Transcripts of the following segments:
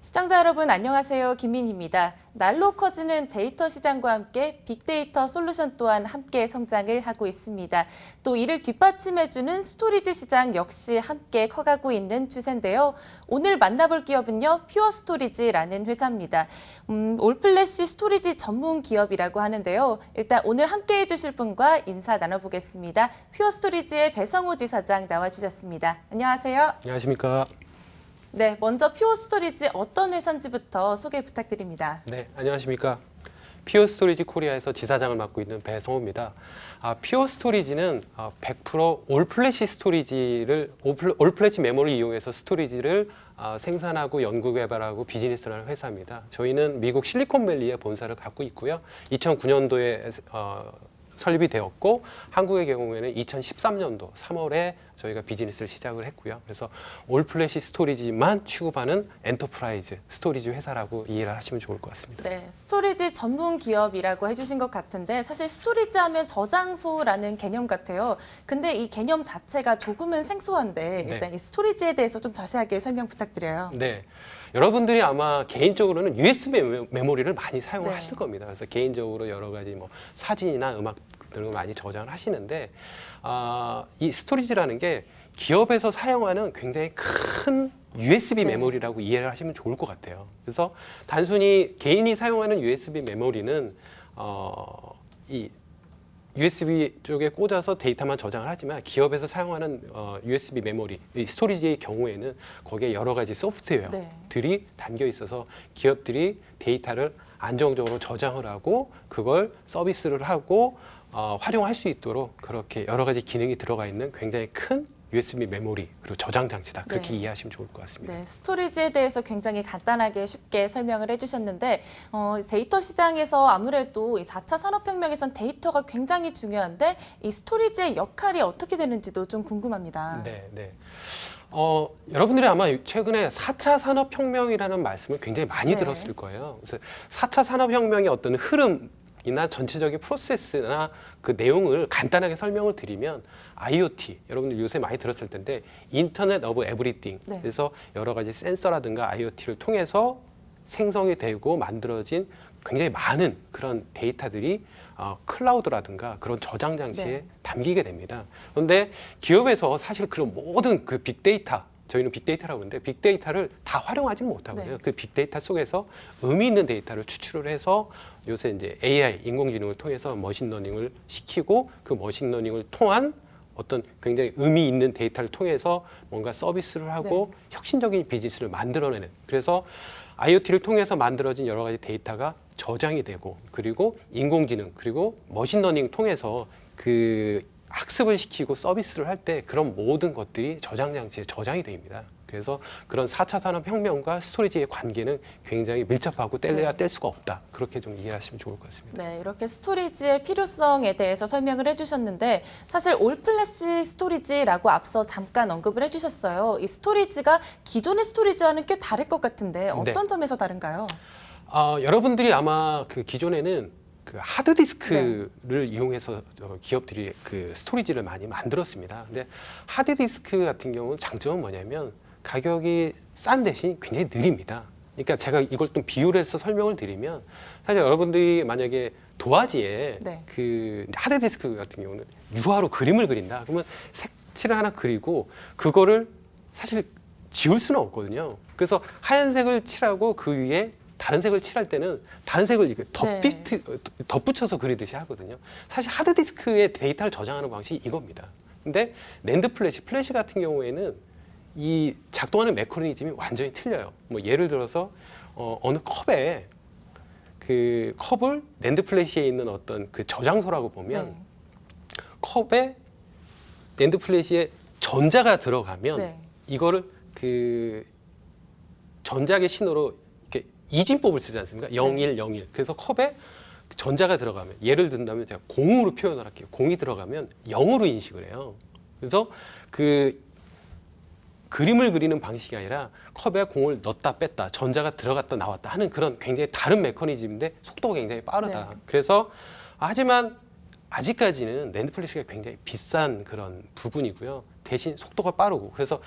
시청자 여러분 안녕하세요. 김민희입니다. 날로 커지는 데이터 시장과 함께 빅데이터 솔루션 또한 함께 성장을 하고 있습니다. 또 이를 뒷받침해주는 스토리지 시장 역시 함께 커가고 있는 추세인데요. 오늘 만나볼 기업은요, 퓨어스토리지라는 회사입니다. 올플래시 스토리지 전문 기업이라고 하는데요. 일단 오늘 함께 해주실 분과 인사 나눠보겠습니다. 퓨어스토리지의 배성호 지사장 나와주셨습니다. 안녕하세요. 안녕하십니까. 네, 먼저 퓨어스토리지 어떤 회사인지부터 소개 부탁드립니다. 네, 안녕하십니까. 퓨어스토리지 코리아에서 지사장을 맡고 있는 배성호입니다. 퓨어스토리지는 100% 올플래시 스토리지를 올플래시 메모를 이용해서 스토리지를 생산하고 연구 개발하고 비즈니스를 하는 회사입니다. 저희는 미국 실리콘밸리에 본사를 갖고 있고요. 2009년도에 설립이 되었고 한국의 경우에는 2013년도 3월에 저희가 비즈니스를 시작을 했고요. 그래서 올플래시 스토리지만 취급하는 엔터프라이즈 스토리지 회사라고 이해를 하시면 좋을 것 같습니다. 네, 스토리지 전문 기업이라고 해주신 것 같은데 사실 스토리지 하면 저장소라는 개념 같아요. 근데 이 개념 자체가 조금은 생소한데 일단 네. 이 스토리지에 대해서 좀 자세하게 설명 부탁드려요. 네. 여러분들이 아마 개인적으로는 USB 메모리를 많이 사용을 하실 겁니다. 그래서 개인적으로 여러 가지 뭐 사진이나 음악 등을 많이 저장을 하시는데 이 스토리지라는 게 기업에서 사용하는 굉장히 큰 USB 메모리라고 이해를 하시면 좋을 것 같아요. 그래서 단순히 개인이 사용하는 USB 메모리는 이 USB 쪽에 꽂아서 데이터만 저장을 하지만 기업에서 사용하는 USB 메모리, 이 스토리지의 경우에는 거기에 여러 가지 소프트웨어들이 담겨 있어서 기업들이 데이터를 안정적으로 저장을 하고 그걸 서비스를 하고 활용할 수 있도록 그렇게 여러 가지 기능이 들어가 있는 굉장히 큰 USB 메모리 그리고 저장 장치다. 그렇게 이해하시면 좋을 것 같습니다. 네, 스토리지에 대해서 굉장히 간단하게 쉽게 설명을 해주셨는데 데이터 시장에서 아무래도 이 4차 산업혁명에선 데이터가 굉장히 중요한데 이 스토리지의 역할이 어떻게 되는지도 좀 궁금합니다. 네, 네. 여러분들이 아마 최근에 4차 산업혁명이라는 말씀을 굉장히 많이 들었을 거예요. 그래서 4차 산업혁명의 어떤 흐름이나 전체적인 프로세스나 그 내용을 간단하게 설명을 드리면 IoT, 여러분들 요새 많이 들었을 텐데 인터넷 오브 에브리띵, 그래서 여러 가지 센서라든가 IoT를 통해서 생성이 되고 만들어진 굉장히 많은 그런 데이터들이 클라우드라든가 그런 저장 장치에 담기게 됩니다. 그런데 기업에서 사실 그런 모든 그 빅데이터, 저희는 빅데이터라고 하는데 빅데이터를 다 활용하지는 못하고요. 그 빅데이터 속에서 의미 있는 데이터를 추출을 해서 요새 이제 AI, 인공지능을 통해서 머신러닝을 시키고 그 머신러닝을 통한 어떤 굉장히 의미 있는 데이터를 통해서 뭔가 서비스를 하고 혁신적인 비즈니스를 만들어내는, 그래서 IoT를 통해서 만들어진 여러 가지 데이터가 저장이 되고 그리고 인공지능 그리고 머신러닝 통해서 그 학습을 시키고 서비스를 할 때 그런 모든 것들이 저장 장치에 저장이 됩니다. 그래서 그런 4차 산업혁명과 스토리지의 관계는 굉장히 밀접하고 뗄래야 뗄 수가 없다. 그렇게 좀 이해하시면 좋을 것 같습니다. 네, 이렇게 스토리지의 필요성에 대해서 설명을 해주셨는데 사실 올플래시 스토리지라고 앞서 잠깐 언급을 해주셨어요. 이 스토리지가 기존의 스토리지와는 꽤 다를 것 같은데 어떤 점에서 다른가요? 여러분들이 아마 그 기존에는 그 하드디스크를 이용해서 기업들이 그 스토리지를 많이 만들었습니다. 근데 하드디스크 같은 경우는 장점은 뭐냐면 가격이 싼 대신 굉장히 느립니다. 그러니까 제가 이걸 좀 비유를 해서 설명을 드리면 사실 여러분들이 만약에 도화지에 그 하드디스크 같은 경우는 유화로 그림을 그린다. 그러면 색칠을 하나 그리고 그거를 사실 지울 수는 없거든요. 그래서 하얀색을 칠하고 그 위에 다른 색을 칠할 때는 다른 색을 이렇게 덧붙여서 그리듯이 하거든요. 사실 하드디스크에 데이터를 저장하는 방식이 이겁니다. 근데 낸드 플래시 같은 경우에는 이 작동하는 메커니즘이 완전히 틀려요. 뭐 예를 들어서 어느 컵에 그 컵을 낸드 플래시에 있는 어떤 그 저장소라고 보면 컵에 낸드 플래시에 전자가 들어가면 이거를 그 전자계 신호로 이진법을 쓰지 않습니까? 0101. 그래서 컵에 전자가 들어가면, 예를 든다면 제가 공으로 표현을 할게요. 공이 들어가면 0으로 인식을 해요. 그래서 그 그림을 그리는 방식이 아니라 컵에 공을 넣었다 뺐다, 전자가 들어갔다 나왔다 하는 그런 굉장히 다른 메커니즘인데 속도가 굉장히 빠르다. 그래서 하지만 아직까지는 낸드 플래시가 굉장히 비싼 그런 부분이고요. 대신 속도가 빠르고 그래서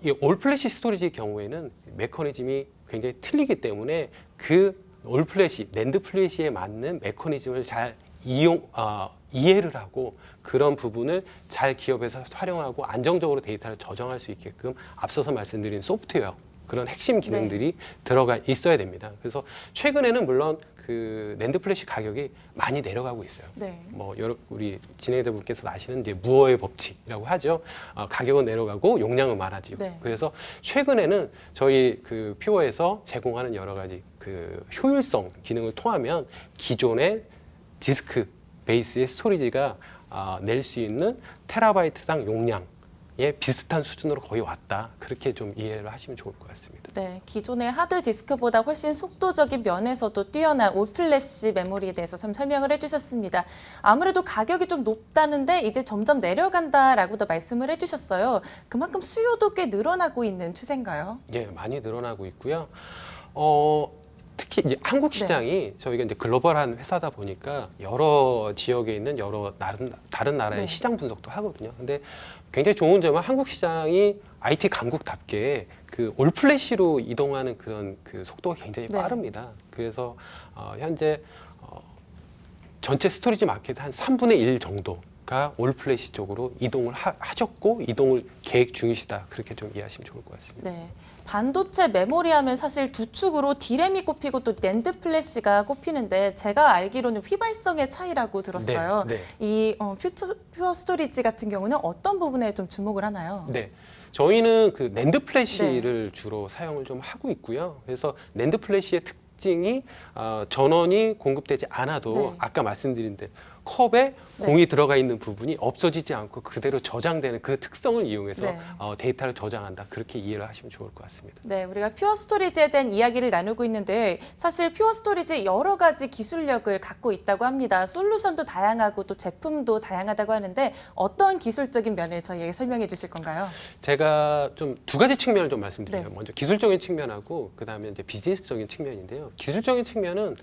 이 올플래시 스토리지의 경우에는 메커니즘이 굉장히 틀리기 때문에 그 올플래시, 낸드 플래시에 맞는 메커니즘을 잘 이해를 하고 그런 부분을 잘 기업에서 활용하고 안정적으로 데이터를 저장할 수 있게끔 앞서서 말씀드린 소프트웨어 그런 핵심 기능들이 들어가 있어야 됩니다. 그래서 최근에는 물론 그 낸드 플래시 가격이 많이 내려가고 있어요. 뭐 우리 진행자분께서 아시는 이제 무어의 법칙이라고 하죠. 가격은 내려가고 용량은 많아지고. 그래서 최근에는 저희 그 퓨어에서 제공하는 여러 가지 그 효율성 기능을 통하면 기존의 디스크 베이스의 스토리지가 낼 수 있는 테라바이트당 용량에 비슷한 수준으로 거의 왔다. 그렇게 좀 이해를 하시면 좋을 것 같습니다. 네, 기존의 하드 디스크보다 훨씬 속도적인 면에서도 뛰어난 올플래시 메모리에 대해서 좀 설명을 해주셨습니다. 아무래도 가격이 좀 높다는데 이제 점점 내려간다라고도 말씀을 해주셨어요. 그만큼 수요도 꽤 늘어나고 있는 추세인가요? 예, 많이 늘어나고 있고요. 특히 이제 한국 시장이 저희가 이제 글로벌한 회사다 보니까 여러 지역에 있는 여러 다른 나라의 시장 분석도 하거든요. 근데 굉장히 좋은 점은 한국 시장이 IT 강국답게 그 올플래시로 이동하는 그런 그 속도가 굉장히 빠릅니다. 그래서 현재 전체 스토리지 마켓 한 3분의 1 정도가 올플래시 쪽으로 이동을 하셨고 이동을 계획 중이시다. 그렇게 좀 이해하시면 좋을 것 같습니다. 네. 반도체 메모리 하면 사실 두 축으로 D램이 꼽히고 또 낸드 플래시가 꼽히는데 제가 알기로는 휘발성의 차이라고 들었어요. 이 퓨어 스토리지 같은 경우는 어떤 부분에 좀 주목을 하나요? 네. 저희는 그 낸드 플래시를 주로 사용을 좀 하고 있고요. 그래서 낸드 플래시의 특징이 전원이 공급되지 않아도 아까 말씀드린 대 컵에 공이 들어가 있는 부분이 없어지지 않고 그대로 저장되는 그 특성을 이용해서 데이터를 저장한다. 그렇게 이해를 하시면 좋을 것 같습니다. 네, 우리가 퓨어 스토리지에 대한 이야기를 나누고 있는데 사실 퓨어 스토리지 여러 가지 기술력을 갖고 있다고 합니다. 솔루션도 다양하고 또 제품도 다양하다고 하는데 어떤 기술적인 면을 저희에게 설명해 주실 건가요? 제가 좀 두 가지 측면을 좀 말씀드려요. 먼저 기술적인 측면하고 그다음에 이제 비즈니스적인 측면인데요. 기술적인 측면은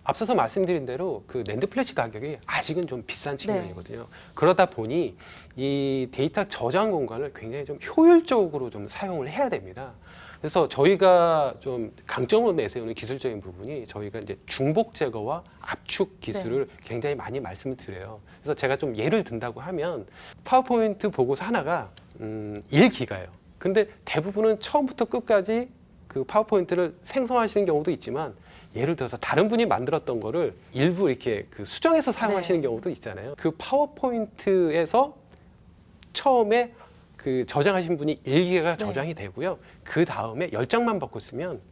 앞서서 말씀드린 대로 그 낸드 플래시 가격이 아직은 좀 비싼 측면이거든요. 그러다 보니 이 데이터 저장 공간을 굉장히 좀 효율적으로 좀 사용을 해야 됩니다. 그래서 저희가 좀 강점으로 내세우는 기술적인 부분이 저희가 이제 중복 제거와 압축 기술을 굉장히 많이 말씀을 드려요. 그래서 제가 좀 예를 든다고 하면 파워포인트 보고서 하나가 1기가예요. 근데 대부분은 처음부터 끝까지 그 파워포인트를 생성하시는 경우도 있지만 예를 들어서 다른 분이 만들었던 거를 일부 이렇게 그 수정해서 사용하시는 경우도 있잖아요. 그 파워포인트에서 처음에 그 저장하신 분이 1기가가 저장이 되고요. 그 다음에 10장만 바꿨으면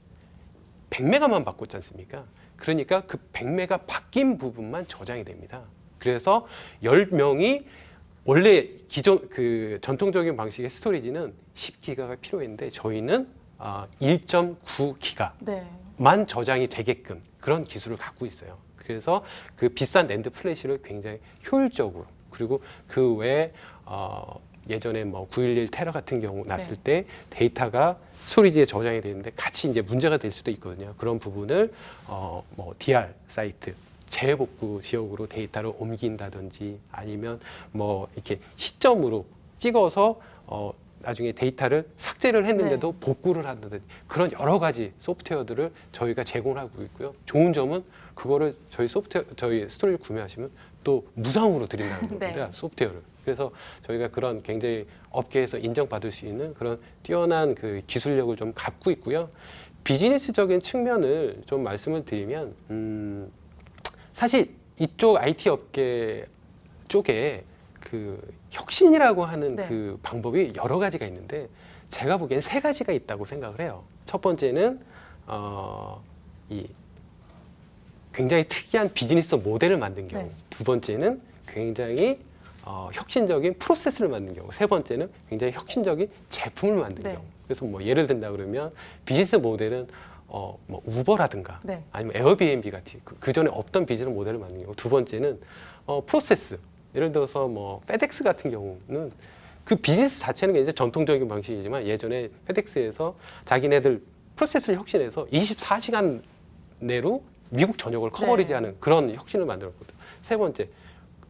100메가만 바꿨지 않습니까? 그러니까 그 100메가 바뀐 부분만 저장이 됩니다. 그래서 10명이 원래 기존 그 전통적인 방식의 스토리지는 10기가가 필요했는데 저희는 1.9기가 만 저장이 되게끔 그런 기술을 갖고 있어요. 그래서 그 비싼 낸드 플래시를 굉장히 효율적으로 그리고 그 외에 예전에 뭐 911 테러 같은 경우 났을 때 데이터가 스토리지에 저장이 되는데 같이 이제 문제가 될 수도 있거든요. 그런 부분을 뭐 DR 사이트 재복구 지역으로 데이터를 옮긴다든지 아니면 뭐 이렇게 시점으로 찍어서 나중에 데이터를 삭제를 했는데도 복구를 한다든지 그런 여러 가지 소프트웨어들을 저희가 제공을 하고 있고요. 좋은 점은 그거를 저희 스토리를 구매하시면 또 무상으로 드린다는 겁니다. 소프트웨어를. 그래서 저희가 그런 굉장히 업계에서 인정받을 수 있는 그런 뛰어난 그 기술력을 좀 갖고 있고요. 비즈니스적인 측면을 좀 말씀을 드리면 사실 이쪽 IT 업계 쪽에 그 혁신이라고 하는 그 방법이 여러 가지가 있는데 제가 보기엔 3가지가 있다고 생각을 해요. 첫 번째는 이 굉장히 특이한 비즈니스 모델을 만든 경우, 두 번째는 굉장히 혁신적인 프로세스를 만든 경우, 세 번째는 굉장히 혁신적인 제품을 만든 경우. 그래서 뭐 예를 든다 그러면 비즈니스 모델은 뭐 우버라든가 아니면 에어비앤비 같이 그 전에 없던 비즈니스 모델을 만든 경우, 두 번째는 프로세스. 예를 들어서 뭐 페덱스 같은 경우는 그 비즈니스 자체는 이제 전통적인 방식이지만 예전에 페덱스에서 자기네들 프로세스를 혁신해서 24시간 내로 미국 전역을 커버리지하는 그런 혁신을 만들었거든요. 세 번째,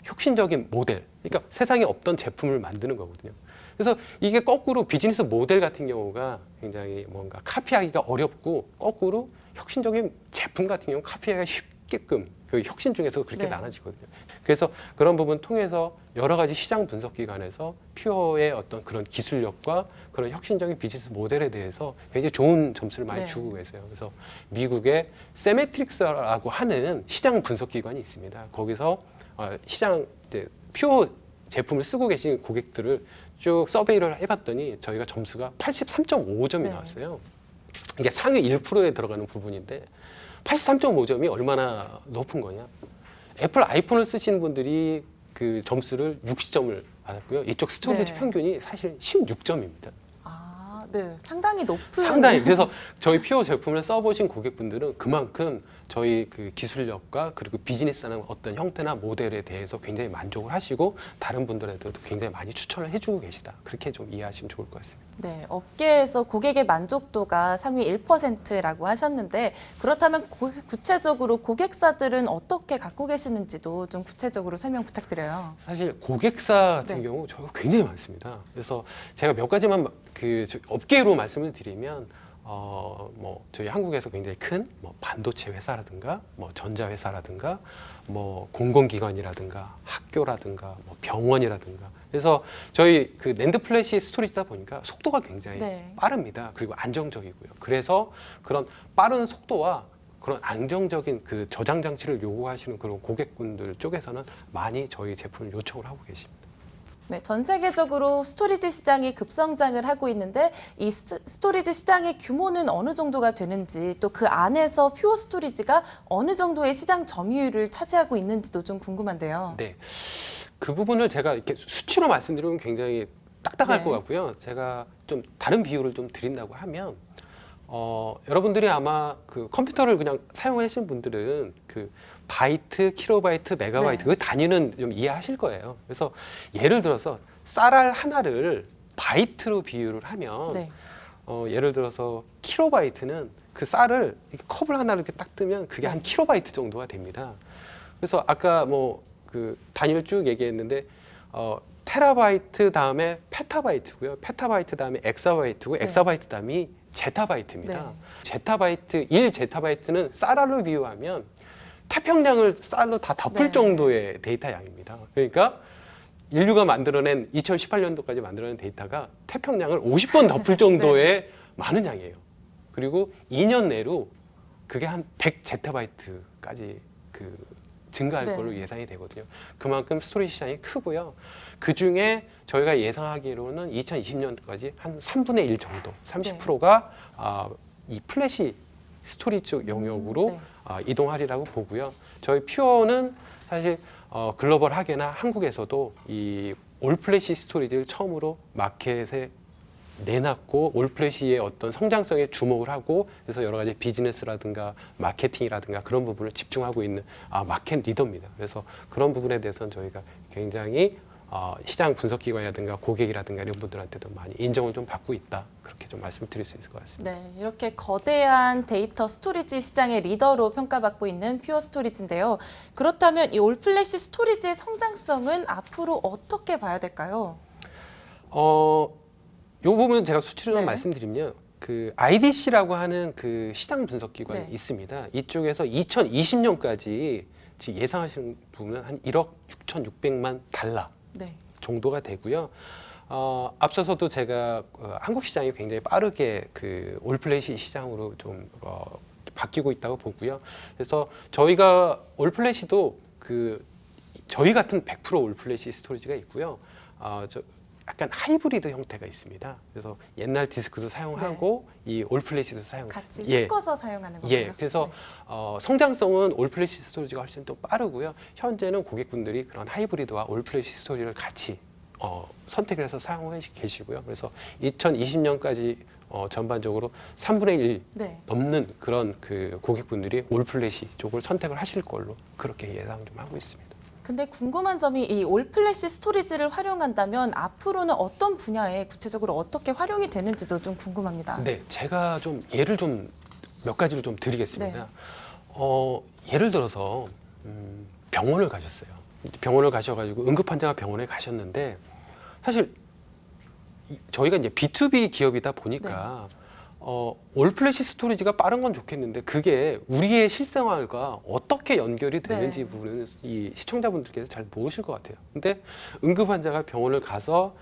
혁신적인 모델. 그러니까 세상에 없던 제품을 만드는 거거든요. 그래서 이게 거꾸로 비즈니스 모델 같은 경우가 굉장히 뭔가 카피하기가 어렵고 거꾸로 혁신적인 제품 같은 경우 카피하기가 쉽게끔 그 혁신 중에서 그렇게 네. 나눠지거든요. 그래서 그런 부분 통해서 여러 가지 시장 분석 기관에서 퓨어의 어떤 그런 기술력과 그런 혁신적인 비즈니스 모델에 대해서 굉장히 좋은 점수를 많이 네. 주고 계세요. 그래서 미국의 세메트릭스라고 하는 시장 분석 기관이 있습니다. 거기서 시장 이제 퓨어 제품을 쓰고 계신 고객들을 쭉 서베이를 해봤더니 저희가 점수가 83.5점이 네. 나왔어요. 이게 상위 1%에 들어가는 부분인데 83.5점이 얼마나 높은 거냐? 애플 아이폰을 쓰시는 분들이 그 점수를 60점을 받았고요. 이쪽 스토리지 네. 평균이 사실 16점입니다. 아, 네. 상당히 높은. 상당히 그래서 저희 퓨어 제품을 써보신 고객분들은 그만큼 저희 그 기술력과 그리고 비즈니스하는 어떤 형태나 모델에 대해서 굉장히 만족을 하시고 다른 분들에게도 굉장히 많이 추천을 해주고 계시다. 그렇게 좀 이해하시면 좋을 것 같습니다. 네, 업계에서 고객의 만족도가 상위 1%라고 하셨는데 그렇다면 구체적으로 고객사들은 어떻게 갖고 계시는지도 좀 구체적으로 설명 부탁드려요. 사실 고객사 같은 네. 경우 저희가 굉장히 많습니다. 그래서 제가 몇 가지만 업계로 말씀을 드리면 뭐 저희 한국에서 굉장히 큰 뭐 반도체 회사라든가 뭐 전자 회사라든가 뭐 공공기관이라든가 학교라든가 뭐 병원이라든가 그래서 저희 그 낸드 플래시 스토리지다 보니까 속도가 굉장히 네. 빠릅니다. 그리고 안정적이고요. 그래서 그런 빠른 속도와 그런 안정적인 그 저장 장치를 요구하시는 그런 고객분들 쪽에서는 많이 저희 제품을 요청을 하고 계십니다. 네, 전 세계적으로 스토리지 시장이 급성장을 하고 있는데 이 스토리지 시장의 규모는 어느 정도가 되는지 또 그 안에서 퓨어 스토리지가 어느 정도의 시장 점유율을 차지하고 있는지도 좀 궁금한데요. 네, 그 부분을 제가 이렇게 수치로 말씀드리면 굉장히 딱딱할 네. 것 같고요. 제가 좀 다른 비유를 좀 드린다고 하면 여러분들이 아마 그 컴퓨터를 그냥 사용하시는 분들은 그 바이트, 킬로바이트, 메가바이트 네. 그 단위는 좀 이해하실 거예요. 그래서 예를 들어서 쌀알 하나를 바이트로 비유를 하면 네. 예를 들어서 킬로바이트는 그 쌀을 이렇게 컵을 하나를 이렇게 딱 뜨면 그게 한 킬로바이트 정도가 됩니다. 그래서 아까 뭐 그 단위를 쭉 얘기했는데 테라바이트 다음에 페타바이트고요. 페타바이트 다음에 엑사바이트고 네. 엑사바이트 다음이 제타바이트입니다. 네. 제타바이트 1제타바이트는 쌀알로 비유하면 태평양을 쌀로 다 덮을 네. 정도의 데이터 양입니다. 그러니까 인류가 만들어낸 2018년도까지 만들어낸 데이터가 태평양을 50번 덮을 정도의 많은 양이에요. 그리고 2년 내로 그게 한 100제타바이트까지 그 증가할 네. 걸로 예상이 되거든요. 그만큼 스토리지 시장이 크고요. 그 중에 저희가 예상하기로는 2020년까지 한 3분의 1 정도, 30%가 이 플래시 스토리지 쪽 영역으로 네. 이동하리라고 보고요. 저희 퓨어는 사실 글로벌하게나 한국에서도 이 올플래시 스토리지를 처음으로 마켓에 내놨고 올플래시의 어떤 성장성에 주목을 하고 그래서 여러 가지 비즈니스라든가 마케팅이라든가 그런 부분을 집중하고 있는 마켓 리더입니다. 그래서 그런 부분에 대해서는 저희가 굉장히 시장 분석기관이라든가 고객이라든가 이런 분들한테도 많이 인정을 좀 받고 있다. 그렇게 좀 말씀드릴 수 있을 것 같습니다. 네, 이렇게 거대한 데이터 스토리지 시장의 리더로 평가받고 있는 퓨어 스토리지인데요. 그렇다면 이 올플래시 스토리지의 성장성은 앞으로 어떻게 봐야 될까요? 이 부분은 제가 수치로 네. 말씀드리면 그 IDC라고 하는 그 시장 분석 기관이 네. 있습니다. 이쪽에서 2020년까지 지금 예상하시는 부분은 한 1억 6,600만 달러 네. 정도가 되고요. 앞서서도 제가 한국 시장이 굉장히 빠르게 그 올플래시 시장으로 좀 바뀌고 있다고 보고요. 그래서 저희가 올플래시도 그 저희 같은 100% 올플래시 스토리지가 있고요. 약간 하이브리드 형태가 있습니다. 그래서 옛날 디스크도 사용하고 이 올플래시도 사용. 같이 예. 섞어서 사용하는 거예요. 예, 그래서 성장성은 올플래시 스토리지가 훨씬 더 빠르고요. 현재는 고객분들이 그런 하이브리드와 올플래시 스토리를 같이 선택을 해서 사용하고 계시고요. 그래서 2020년까지 전반적으로 3분의 1 네. 넘는 그런 그 고객분들이 올플래시 쪽을 선택을 하실 걸로 그렇게 예상 좀 하고 있습니다. 근데 궁금한 점이 이 올플래시 스토리지를 활용한다면 앞으로는 어떤 분야에 구체적으로 어떻게 활용이 되는지도 좀 궁금합니다. 네, 제가 좀 예를 좀 몇 가지를 좀 드리겠습니다. 네. 예를 들어서 병원을 가셨어요. 병원을 가셔가지고 응급 환자가 병원에 가셨는데 사실 저희가 이제 B2B 기업이다 보니까 올플래시 스토리지가 빠른 건 좋겠는데 그게 우리의 실생활과 어떻게 연결이 되는지 네. 부분은 이 시청자분들께서 잘 모르실 것 같아요. 근데 응급 환자가 병원을 가서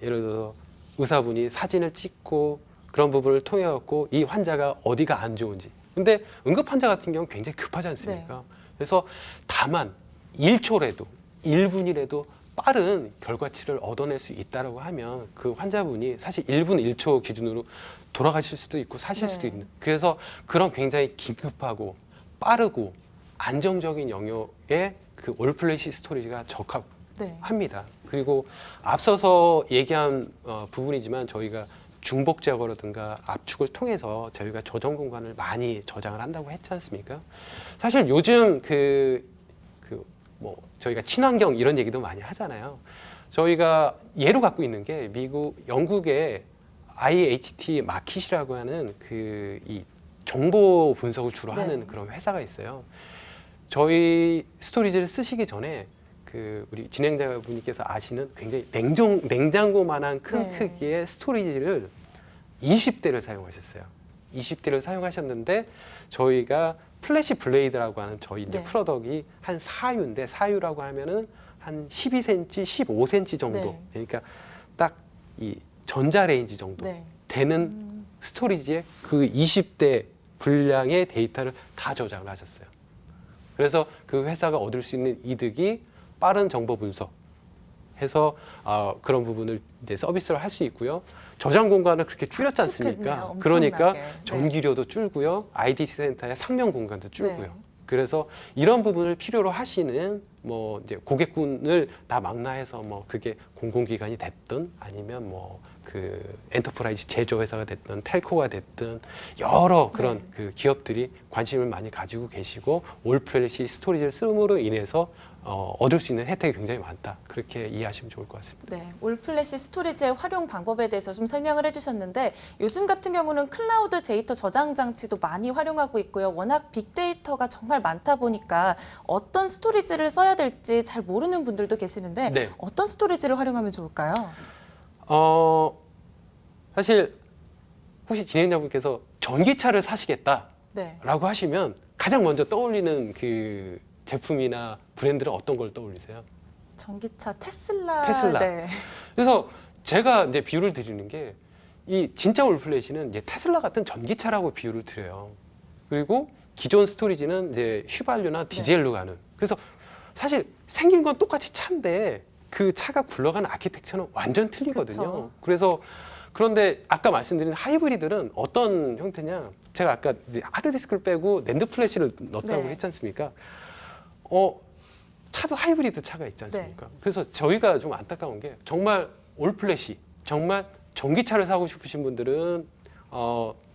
예를 들어서 의사분이 사진을 찍고 그런 부분을 통해 갖고 이 환자가 어디가 안 좋은지. 근데 응급 환자 같은 경우는 굉장히 급하지 않습니까? 그래서 다만 1초라도 1분이라도 빠른 결과치를 얻어낼 수 있다라고 하면 그 환자분이 사실 1분 1초 기준으로 돌아가실 수도 있고 사실 수도 있는. 그래서 그런 굉장히 긴급하고 빠르고 안정적인 영역에 그 올플래시 스토리지가 적합합니다. 그리고 앞서서 얘기한 부분이지만 저희가 중복 제거라든가 압축을 통해서 저희가 저장 공간을 많이 저장을 한다고 했지 않습니까? 사실 요즘 뭐 저희가 친환경 이런 얘기도 많이 하잖아요. 저희가 예로 갖고 있는 게 영국의 IHT 마켓이라고 하는 이 정보 분석을 주로 하는 그런 회사가 있어요. 저희 스토리지를 쓰시기 전에 우리 진행자분께서 아시는 굉장히 냉장고만한 큰 크기의 스토리지를 20대를 사용하셨어요. 20대를 사용하셨는데 저희가 플래시 블레이드라고 하는 저희 이제 프로덕이 한 4유인데 4유라고 하면은 한 12cm, 15cm 정도. 그러니까 딱 이 전자레인지 정도 되는 스토리지에 그 20대 분량의 데이터를 다 저장을 하셨어요. 그래서 그 회사가 얻을 수 있는 이득이 빠른 정보 분석해서 그런 부분을 이제 서비스를 할 수 있고요. 저장 공간을 그렇게 줄였지 않습니까? 그러니까 전기료도 줄고요. IDC 센터의 상명 공간도 줄고요. 그래서 이런 부분을 필요로 하시는 뭐 이제 고객군을 다 망라해서 뭐 그게 공공기관이 됐든 아니면 뭐 그 엔터프라이즈 제조회사가 됐든 텔코가 됐든 여러 그런 그 기업들이 관심을 많이 가지고 계시고 올플래시 스토리지를 쓰므로 인해서 얻을 수 있는 혜택이 굉장히 많다. 그렇게 이해하시면 좋을 것 같습니다. 네, 올플래시 스토리지의 활용 방법에 대해서 좀 설명을 해주셨는데 요즘 같은 경우는 클라우드 데이터 저장 장치도 많이 활용하고 있고요. 워낙 빅데이터가 정말 많다 보니까 어떤 스토리지를 써야 될지 잘 모르는 분들도 계시는데 어떤 스토리지를 활용하면 좋을까요? 사실 혹시 진행자분께서 전기차를 사시겠다라고 하시면 가장 먼저 떠올리는 그 제품이나 브랜드는 어떤 걸 떠올리세요? 전기차 테슬라. 그래서 제가 이제 비유를 드리는 게 이 진짜 올플래시는 이제 테슬라 같은 전기차라고 비유를 드려요. 그리고 기존 스토리지는 이제 휘발유나 디젤로 가는. 그래서 사실 생긴 건 똑같이 차인데 그 차가 굴러가는 아키텍처는 완전 틀리거든요. 그래서 그런데 아까 말씀드린 하이브리드는 어떤 형태냐? 제가 아까 하드디스크를 빼고 낸드 플래시를 넣었다고 했지 않습니까? 차도 하이브리드 차가 있지 않습니까? 그래서 저희가 좀 안타까운 게 정말 올플래시, 정말 전기차를 사고 싶으신 분들은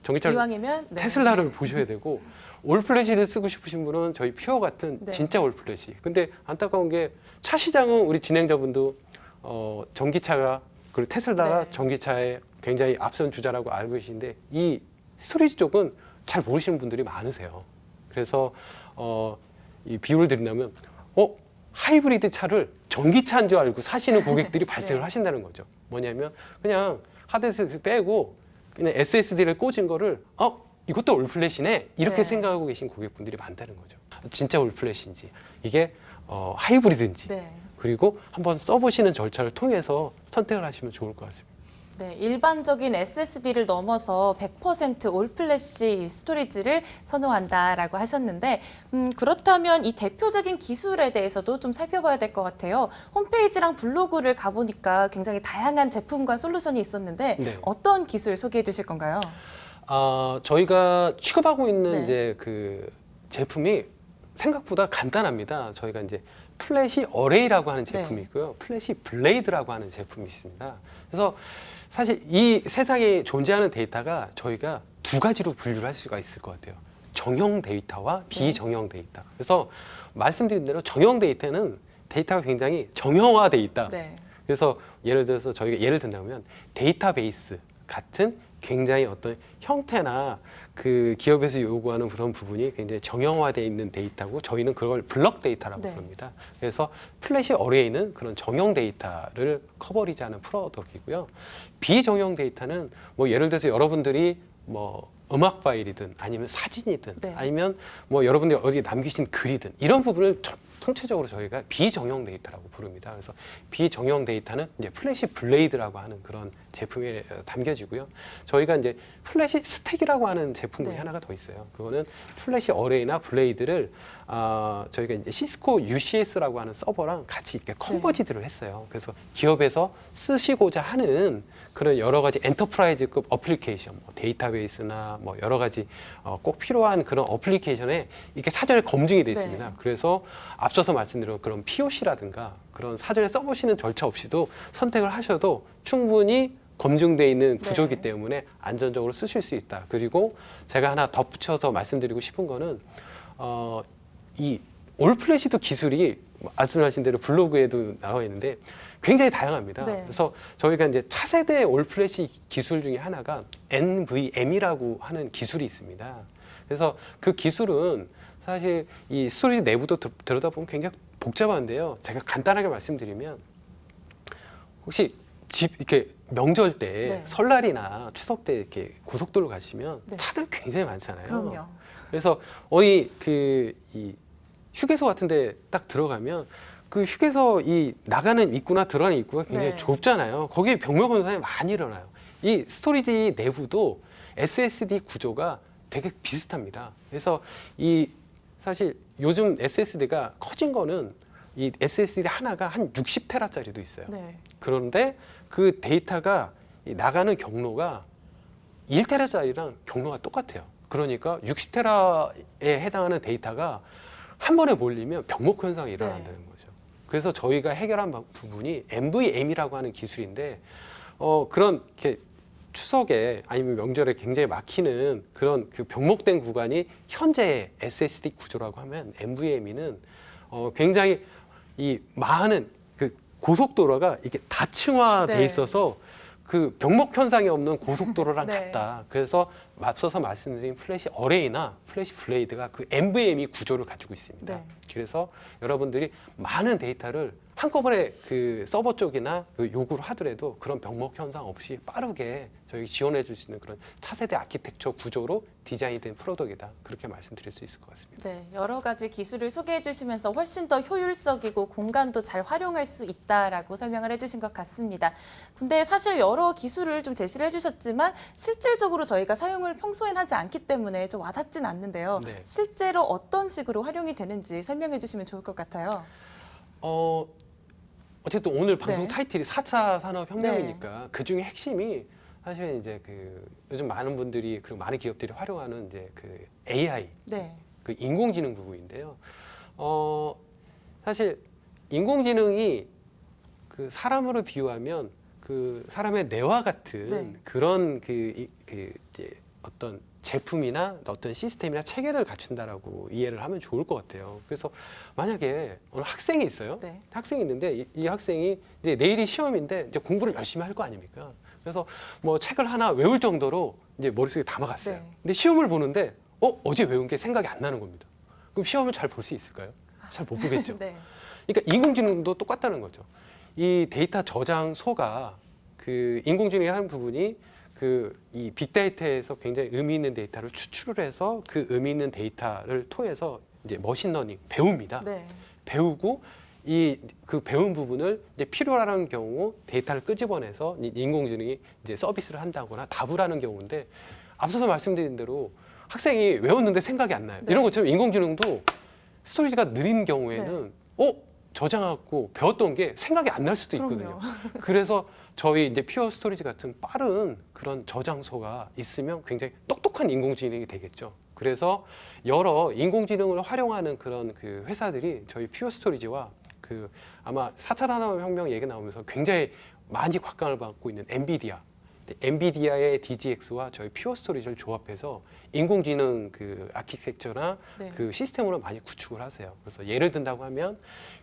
전기차를 이왕이면 테슬라를 보셔야 되고 올플래시를 쓰고 싶으신 분은 저희 퓨어 같은 진짜 올플래시. 근데 안타까운 게 차 시장은 우리 진행자분도 전기차가 그리고 테슬라가 전기차에 굉장히 앞선 주자라고 알고 계신데 이 스토리지 쪽은 잘 모르시는 분들이 많으세요. 그래서 이 비유를 드린다면 하이브리드 차를 전기차인 줄 알고 사시는 고객들이 발생을 하신다는 거죠. 뭐냐면 그냥 하드디스크 빼고 그냥 SSD를 꽂은 거를 이것도 올플래시네 이렇게 생각하고 계신 고객분들이 많다는 거죠. 진짜 올플래시인지 이게 하이브리드인지 그리고 한번 써보시는 절차를 통해서 선택을 하시면 좋을 것 같습니다. 네, 일반적인 SSD를 넘어서 100% 올플래시 스토리지를 선호한다라고 하셨는데 그렇다면 이 대표적인 기술에 대해서도 좀 살펴봐야 될 것 같아요. 홈페이지랑 블로그를 가보니까 굉장히 다양한 제품과 솔루션이 있었는데 어떤 기술 소개해 주실 건가요? 저희가 취급하고 있는 이제 그 제품이 생각보다 간단합니다. 저희가 이제 플래시 어레이라고 하는 제품이 있고요. 플래시 블레이드라고 하는 제품이 있습니다. 그래서 사실 이 세상에 존재하는 데이터가 저희가 두 가지로 분류를 할 수가 있을 것 같아요. 정형 데이터와 비정형 데이터. 그래서 말씀드린 대로 정형 데이터는 데이터가 굉장히 정형화돼 있다. 그래서 예를 들어서 저희가 예를 든다면 데이터베이스 같은 굉장히 어떤 형태나 그 기업에서 요구하는 그런 부분이 굉장히 정형화되어 있는 데이터고 저희는 그걸 블럭 데이터라고 네. 부릅니다. 그래서 플래시 어레이는 그런 정형 데이터를 커버리지하는 프로덕이고요. 비정형 데이터는 뭐 예를 들어서 여러분들이 뭐 음악 파일이든 아니면 사진이든 네. 아니면 뭐 여러분들이 어디에 남기신 글이든 이런 부분을 통체적으로 저희가 비정형 데이터라고 부릅니다. 그래서 비정형 데이터는 이제 플래시 블레이드라고 하는 그런 제품에 담겨지고요. 저희가 이제 플래시 스택이라고 하는 제품이 네. 하나가 더 있어요. 그거는 플래시 어레이나 블레이드를 저희가 이제 시스코 UCS라고 하는 서버랑 같이 이렇게 컨버지드를 했어요. 그래서 기업에서 쓰시고자 하는 그런 여러 가지 엔터프라이즈급 어플리케이션, 뭐 데이터베이스나 뭐 여러 가지 꼭 필요한 그런 어플리케이션에 이게 사전에 검증이 되어 있습니다. 네. 그래서 앞서서 말씀드린 그런 POC라든가 그런 사전에 써보시는 절차 없이도 선택을 하셔도 충분히 검증되어 있는 구조이기 네. 때문에 안전적으로 쓰실 수 있다. 그리고 제가 하나 덧붙여서 말씀드리고 싶은 거는 이 올플래시도 기술이 말씀하신 대로 블로그에도 나와 있는데 굉장히 다양합니다. 네. 그래서 저희가 이제 차세대 올플래시 기술 중에 하나가 NVM이라고 하는 기술이 있습니다. 그래서 그 기술은 사실 이 스토리지 내부도 들여다보면 굉장히 복잡한데요. 제가 간단하게 말씀드리면 혹시 집 이렇게 명절 때 네. 설날이나 추석 때 이렇게 고속도로 가시면 네. 차들 굉장히 많잖아요. 그럼요. 그래서 어디 이 휴게소 같은데 딱 들어가면 그 휴게소 이 나가는 입구나 들어가는 입구가 굉장히 네. 좁잖아요. 거기에 병력 현상이 많이 일어나요. 이 스토리지 내부도 SSD 구조가 되게 비슷합니다. 그래서 이 사실 요즘 SSD가 커진 거는 이 SSD 하나가 한 60테라짜리도 있어요. 네. 그런데 그 데이터가 이 나가는 경로가 1테라짜리랑 경로가 똑같아요. 그러니까 60테라에 해당하는 데이터가 한 번에 몰리면 병목 현상이 일어난다는 거죠. 그래서 저희가 해결한 부분이 NVM이라고 하는 기술인데 그런 이렇게 추석에 아니면 명절에 굉장히 막히는 그런 그 병목된 구간이 현재의 SSD 구조라고 하면 NVMe는 굉장히 이 많은 그 고속도로가 이게 다층화돼 네. 있어서 그 병목 현상이 없는 고속도로랑 네. 같다. 그래서 앞서서 말씀드린 플래시 어레이나 플래시 블레이드가 그 NVMe 구조를 가지고 있습니다. 네. 그래서 여러분들이 많은 데이터를 한꺼번에 그 서버 쪽이나 그 요구를 하더라도 그런 병목 현상 없이 빠르게 저희 지원해 줄 수 있는 그런 차세대 아키텍처 구조로 디자인된 프로덕이다. 그렇게 말씀드릴 수 있을 것 같습니다. 네, 여러 가지 기술을 소개해 주시면서 훨씬 더 효율적이고 공간도 잘 활용할 수 있다라고 설명을 해주신 것 같습니다. 근데 사실 여러 기술을 좀 제시를 해주셨지만 실질적으로 저희가 사용을 평소엔 하지 않기 때문에 좀 와닿진 않는데요. 네. 실제로 어떤 식으로 활용이 되는지 설명해 주시면 좋을 것 같아요. 어쨌든 오늘 방송 네. 타이틀이 4차 산업혁명이니까 그 중에 핵심이 사실은 이제 그 요즘 많은 분들이 그리고 많은 기업들이 활용하는 이제 그 AI, 네, 그 인공지능 부분인데요. 사실 인공지능이 그 사람으로 비유하면 그 사람의 뇌와 같은 네. 그런 그 이제 어떤 제품이나 어떤 시스템이나 체계를 갖춘다라고 이해를 하면 좋을 것 같아요. 그래서 만약에 어느 학생이 있어요. 네. 학생이 있는데 이 학생이 이제 내일이 시험인데 이제 공부를 열심히 할 거 아닙니까? 그래서 뭐 책을 하나 외울 정도로 이제 머릿속에 담아갔어요. 네. 근데 시험을 보는데 어제 외운 게 생각이 안 나는 겁니다. 그럼 시험을 잘 볼 수 있을까요? 잘 못 보겠죠. 네, 그러니까 인공지능도 똑같다는 거죠. 이 데이터 저장소가 그 인공지능이 하는 부분이 그 이 빅데이터에서 굉장히 의미 있는 데이터를 추출을 해서 그 의미 있는 데이터를 통해서 이제 머신러닝 배웁니다. 네, 배우고 이 그 배운 부분을 이제 필요하는 경우 데이터를 끄집어내서 인공지능이 이제 서비스를 한다거나 답을 하는 경우인데 앞서서 말씀드린 대로 학생이 외웠는데 생각이 안 나요. 네. 이런 것처럼 인공지능도 스토리지가 느린 경우에는 저장하고 배웠던 게 생각이 안 날 수도 있거든요. 그럼요. 그래서 저희 이제 퓨어 스토리지 같은 빠른 그런 저장소가 있으면 굉장히 똑똑한 인공지능이 되겠죠. 그래서 여러 인공지능을 활용하는 그런 그 회사들이 저희 퓨어 스토리지와 그 아마 4차 산업혁명 얘기 나오면서 굉장히 많이 곽강을 받고 있는 엔비디아의 DGX와 저희 퓨어 스토리지를 조합해서 인공지능 그 아키텍처나 네. 그 시스템으로 많이 구축을 하세요. 그래서 예를 든다고 하면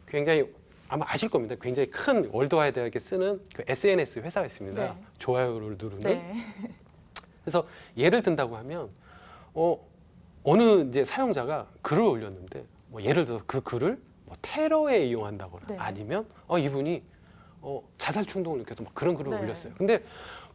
굉장히 아마 아실 겁니다. 굉장히 큰 월드와이드하게 쓰는 그 SNS 회사가 있습니다. 네. 좋아요를 누르는. 네, 그래서 예를 든다고 하면 어느 이제 사용자가 글을 올렸는데 뭐 예를 들어서 그 글을 뭐 테러에 이용한다거나 네. 아니면 이분이 자살 충동을 느껴서 막 그런 글을 네. 올렸어요. 근데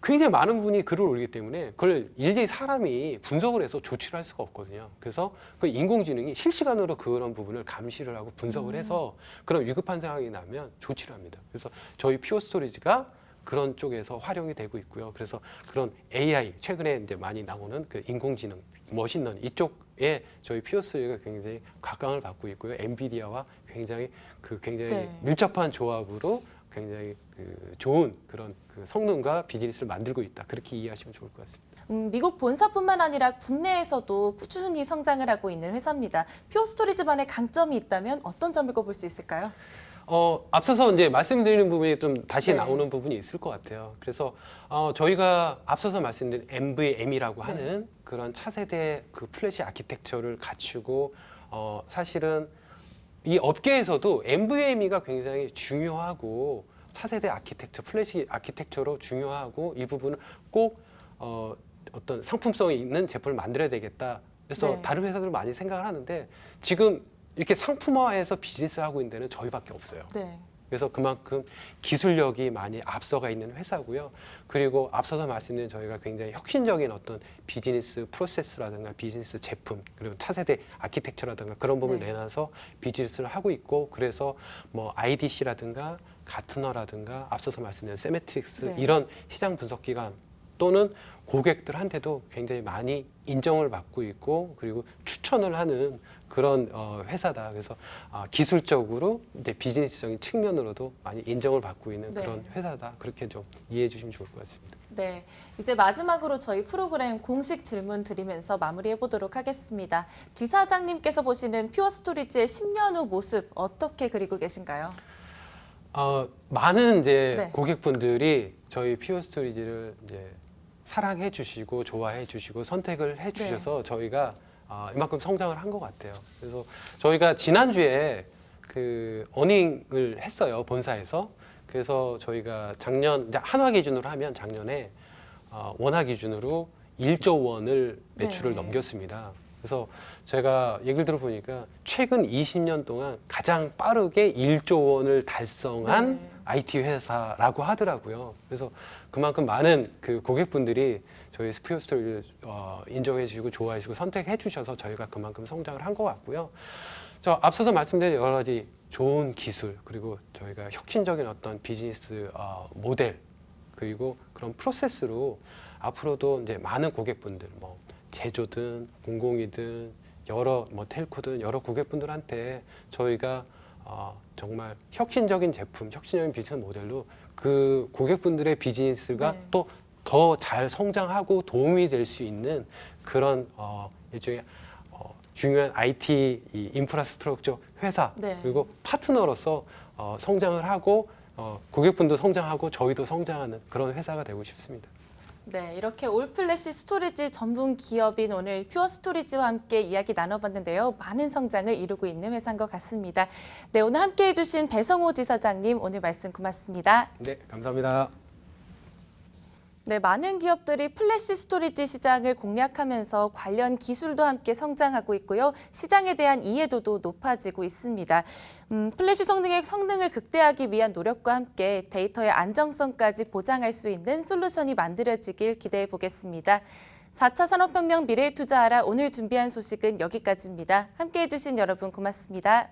굉장히 많은 분이 글을 올리기 때문에 그걸 일일이 사람이 분석을 해서 조치를 할 수가 없거든요. 그래서 그 인공지능이 실시간으로 그런 부분을 감시를 하고 분석을 해서 그런 위급한 상황이 나면 조치를 합니다. 그래서 저희 퓨어 스토리지가 그런 쪽에서 활용이 되고 있고요. 그래서 그런 AI 최근에 이제 많이 나오는 그 인공지능, 머신러닝 이쪽에 저희 퓨어 스토리지가 굉장히 각광을 받고 있고요. 엔비디아와 굉장히 네. 밀접한 조합으로 굉장히 그 좋은 그런 그 성능과 비즈니스를 만들고 있다. 그렇게 이해하시면 좋을 것 같습니다. 미국 본사뿐만 아니라 국내에서도 꾸준히 성장을 하고 있는 회사입니다. 퓨어 스토리지만의 강점이 있다면 어떤 점을 꼽을 수 있을까요? 앞서서 이제 말씀드리는 부분이 좀 다시 네. 나오는 부분이 있을 것 같아요. 그래서 저희가 앞서서 말씀드린 NVM이라고 하는 그런 차세대 그 플래시 아키텍처를 갖추고 사실은 이 업계에서도 NVMe가 굉장히 중요하고 차세대 아키텍처, 플래시 아키텍처로 중요하고 이 부분을 꼭 어떤 상품성이 있는 제품을 만들어야 되겠다. 그래서 네. 다른 회사들 많이 생각을 하는데 지금 이렇게 상품화해서 비즈니스를 하고 있는 데는 저희밖에 없어요. 네. 그래서 그만큼 기술력이 많이 앞서가 있는 회사고요. 그리고 앞서서 말씀드린 저희가 굉장히 혁신적인 어떤 비즈니스 프로세스라든가 비즈니스 제품 그리고 차세대 아키텍처라든가 그런 부분을 네. 내놔서 비즈니스를 하고 있고 그래서 뭐 IDC라든가 가트너라든가 앞서서 말씀드린 세메트릭스 네. 이런 시장 분석 기관 또는 고객들한테도 굉장히 많이 인정을 받고 있고 그리고 추천을 하는 그런 회사다. 그래서 기술적으로 이제 비즈니스적인 측면으로도 많이 인정을 받고 있는 네. 그런 회사다. 그렇게 좀 이해해 주시면 좋을 것 같습니다. 네, 이제 마지막으로 저희 프로그램 공식 질문 드리면서 마무리해 보도록 하겠습니다. 지사장님께서 보시는 퓨어 스토리지의 10년 후 모습 어떻게 그리고 계신가요? 많은 이제 네. 고객분들이 저희 퓨어 스토리지를 이제 사랑해 주시고 좋아해 주시고 선택을 해 주셔서 저희가 이만큼 성장을 한 것 같아요. 그래서 저희가 지난주에 그 어닝을 했어요. 본사에서. 그래서 저희가 작년 이제 한화 기준으로 하면 작년에 원화 기준으로 1조 원을 매출을 네. 넘겼습니다. 그래서 제가 얘기를 들어보니까 최근 20년 동안 가장 빠르게 1조 원을 달성한 네. IT 회사라고 하더라고요. 그래서 그만큼 많은 그 고객분들이 저희 스피어 스토리를 인정해 주시고 좋아해 주시고 선택해 주셔서 저희가 그만큼 성장을 한 것 같고요. 저 앞서서 말씀드린 여러 가지 좋은 기술 그리고 저희가 혁신적인 어떤 비즈니스 모델 그리고 그런 프로세스로 앞으로도 이제 많은 고객분들 뭐 제조든 공공이든 여러 뭐 텔코든 여러 고객분들한테 저희가 정말 혁신적인 제품, 혁신적인 비즈니스 모델로 그 고객분들의 비즈니스가 네. 또 더 잘 성장하고 도움이 될 수 있는 그런 일종의 중요한 IT 이 인프라스트럭처 회사 네. 그리고 파트너로서 성장을 하고 고객분도 성장하고 저희도 성장하는 그런 회사가 되고 싶습니다. 네, 이렇게 올플래시 스토리지 전문 기업인 오늘 퓨어 스토리지와 함께 이야기 나눠봤는데요. 많은 성장을 이루고 있는 회사인 것 같습니다. 네, 오늘 함께해 주신 배성호 지사장님 오늘 말씀 고맙습니다. 네, 감사합니다. 네, 많은 기업들이 플래시 스토리지 시장을 공략하면서 관련 기술도 함께 성장하고 있고요. 시장에 대한 이해도도 높아지고 있습니다. 플래시 성능을 극대화하기 위한 노력과 함께 데이터의 안정성까지 보장할 수 있는 솔루션이 만들어지길 기대해 보겠습니다. 4차 산업혁명 미래에 투자하라 오늘 준비한 소식은 여기까지입니다. 함께해 주신 여러분 고맙습니다.